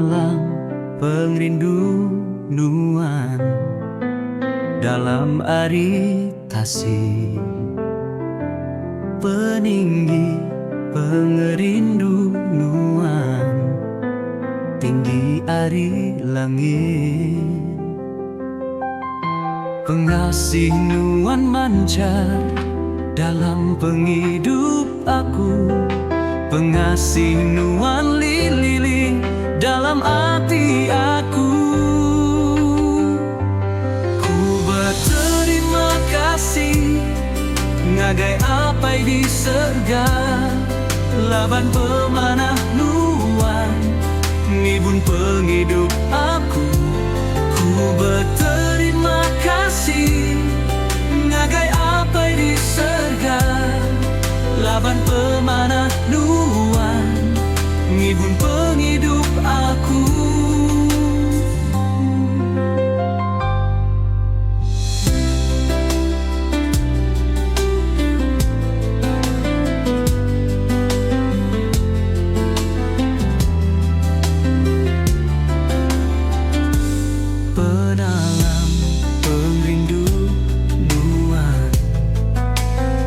penalang pengrindu nuan dalam aritasi peninggi pengerindu nuan tinggi ari langit pengasih nuan mancar dalam penghidup aku pengasih nuan lili dalam hati aku ku berterima kasih ngagai apai di surga laban pemanah nuan ngibun penghidup aku ku berterima kasih ngagai apai di surga laban pemanah nuan ngibun penghidup aku penalang pengrindu nuan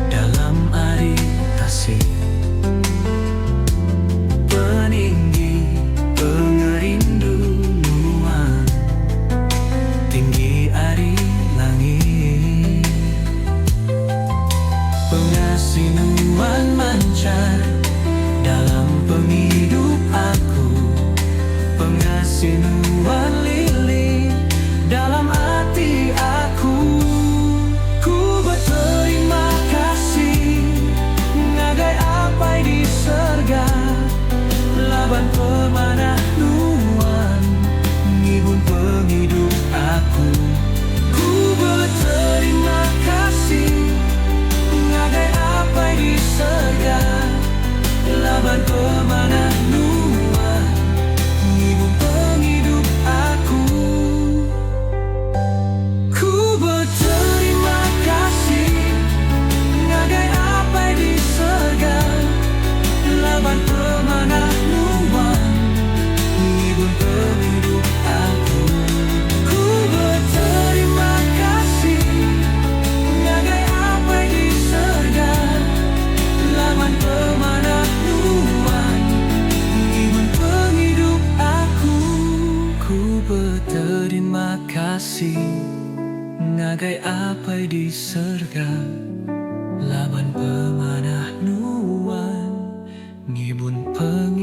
dalam aritasi peninggi pengerindu nuan tinggi ari langit pengasih nuan mancar dalam penghidup aku pengasih nuan lili dalam hati aku ku berterima kasih ngagai apai di surga laban pemanah nuan ngibun penghidup aku ku berterima kasih ngagai apai di surga laban pemanah nuan ngibun penghidup aku ku berterima kasih ngagai apai di surga laban pemanah nuan ngibun penghidup aku ku berterima kasih ngagai apai di surga laban pemanah nuan ngibun penghidup aku ku berterima kasih ngagai apai di surga laban pemanah nuan ngibun penghidup